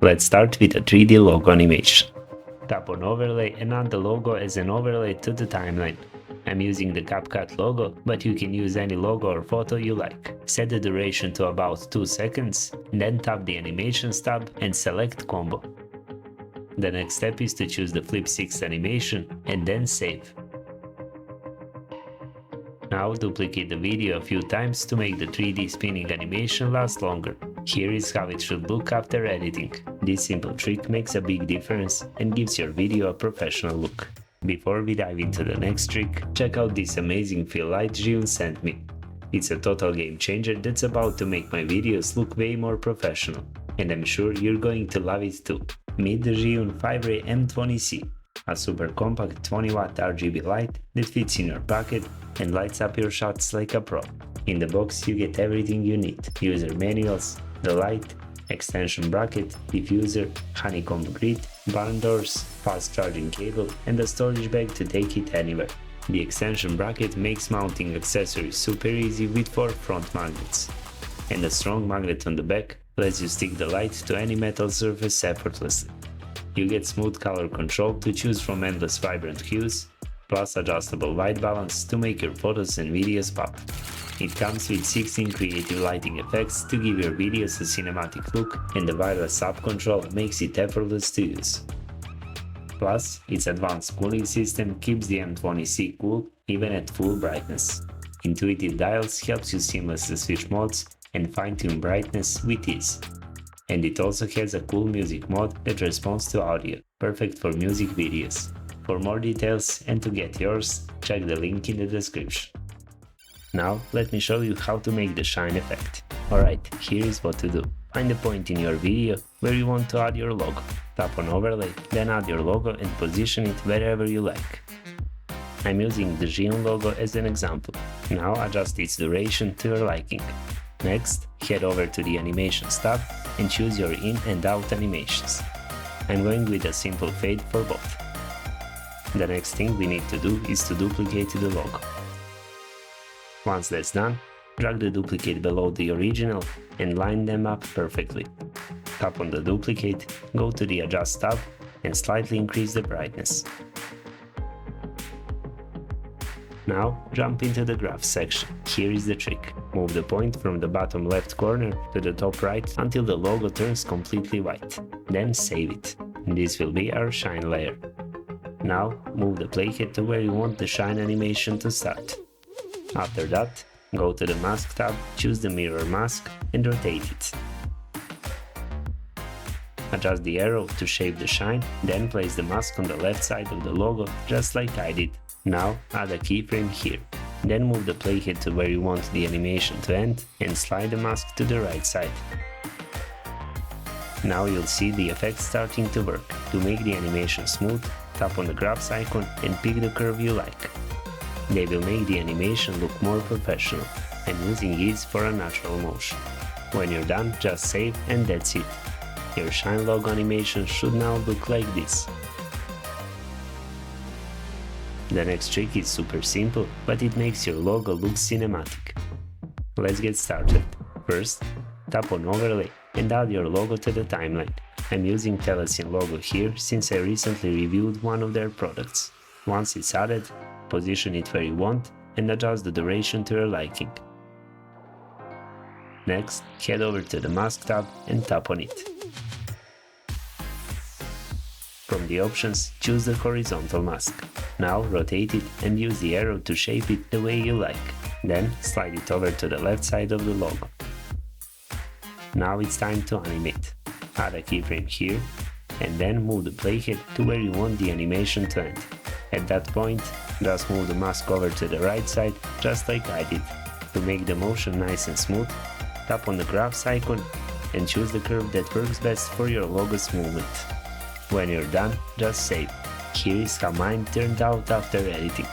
Let's start with a 3D logo animation. Tap on overlay and add the logo as an overlay to the timeline. I'm using the CapCut logo, but you can use any logo or photo you like. Set the duration to about 2 seconds, then tap the Animations tab and select Combo. The next step is to choose the Flip 6 animation and then save. Now duplicate the video a few times to make the 3D spinning animation last longer. Here is how it should look after editing. This simple trick makes a big difference and gives your video a professional look. Before we dive into the next trick, check out this amazing fill light Zhiyun sent me. It's a total game changer that's about to make my videos look way more professional, and I'm sure you're going to love it too. Meet the Zhiyun Fiveray M20C, a super compact 20-watt RGB light that fits in your pocket and lights up your shots like a pro. In the box you get everything you need: user manuals, the light, extension bracket, diffuser, honeycomb grid, barn doors, fast charging cable, and a storage bag to take it anywhere. The extension bracket makes mounting accessories super easy with 4 front magnets, and a strong magnet on the back lets you stick the light to any metal surface effortlessly. You get smooth color control to choose from endless vibrant hues, plus adjustable white balance to make your photos and videos pop. It comes with 16 creative lighting effects to give your videos a cinematic look, and the wireless sub control makes it effortless to use. Plus, its advanced cooling system keeps the M20C cool even at full brightness. Intuitive dials helps you seamlessly switch modes and fine-tune brightness with ease. And it also has a cool music mode that responds to audio, perfect for music videos. For more details and to get yours, check the link in the description. Now, let me show you how to make the shine effect. Alright, here is what to do. Find a point in your video where you want to add your logo. Tap on overlay, then add your logo and position it wherever you like. I'm using the Zhiyun logo as an example. Now adjust its duration to your liking. Next, head over to the Animations tab and choose your in and out animations. I'm going with a simple fade for both. The next thing we need to do is to duplicate the logo. Once that's done, drag the duplicate below the original and line them up perfectly. Tap on the duplicate, go to the Adjust tab and slightly increase the brightness. Now jump into the graph section. Here is the trick. Move the point from the bottom left corner to the top right until the logo turns completely white. Then save it. This will be our shine layer. Now move the playhead to where you want the shine animation to start. After that, go to the Mask tab, choose the Mirror Mask and rotate it. Adjust the arrow to shape the shine, then place the mask on the left side of the logo, just like I did. Now add a keyframe here. Then move the playhead to where you want the animation to end and slide the mask to the right side. Now you'll see the effect starting to work. To make the animation smooth, tap on the graphs icon and pick the curve you like. They will make the animation look more professional. I'm using ease for a natural motion. When you're done, just save and that's it. Your shine logo animation should now look like this. The next trick is super simple, but it makes your logo look cinematic. Let's get started. First, tap on overlay and add your logo to the timeline. I'm using 𝐬𝐮𝐬𝐜 logo here since I recently reviewed one of their products. Once it's added, position it where you want and adjust the duration to your liking. Next, head over to the Mask tab and tap on it. From the options, choose the horizontal mask. Now rotate it and use the arrow to shape it the way you like. Then slide it over to the left side of the logo. Now it's time to animate. Add a keyframe here and then move the playhead to where you want the animation to end. At that point, just move the mask over to the right side, just like I did. To make the motion nice and smooth, tap on the graphs icon and choose the curve that works best for your logo's movement. When you're done, just save. Here is how mine turned out after editing.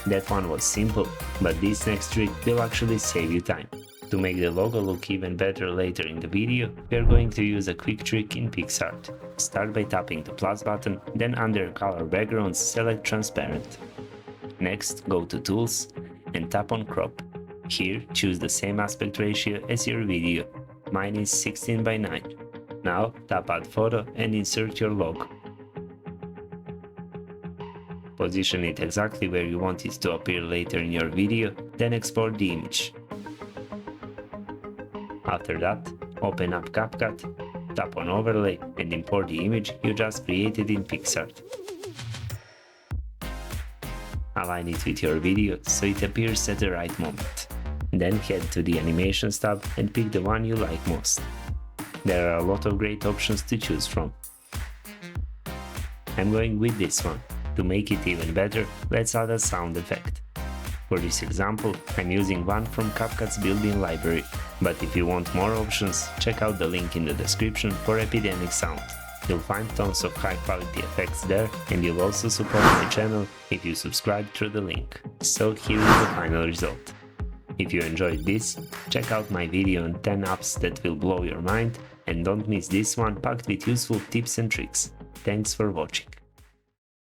That one was simple, but this next trick will actually save you time. To make the logo look even better later in the video, we are going to use a quick trick in PicsArt. Start by tapping the plus button, then under color backgrounds select transparent. Next, go to Tools and tap on Crop. Here, choose the same aspect ratio as your video. Mine is 16:9. Now tap Add Photo and insert your logo. Position it exactly where you want it to appear later in your video, then export the image. After that, open up CapCut, tap on Overlay and import the image you just created in PicsArt. Align it with your video so it appears at the right moment. Then head to the Animations tab and pick the one you like most. There are a lot of great options to choose from. I'm going with this one. To make it even better, let's add a sound effect. For this example, I'm using one from CapCut's built-in library, but if you want more options, check out the link in the description for Epidemic Sound. You'll find tons of high-quality effects there, and you'll also support my channel if you subscribe through the link. So here is the final result. If you enjoyed this, check out my video on 10 apps that will blow your mind, and don't miss this one packed with useful tips and tricks. Thanks for watching.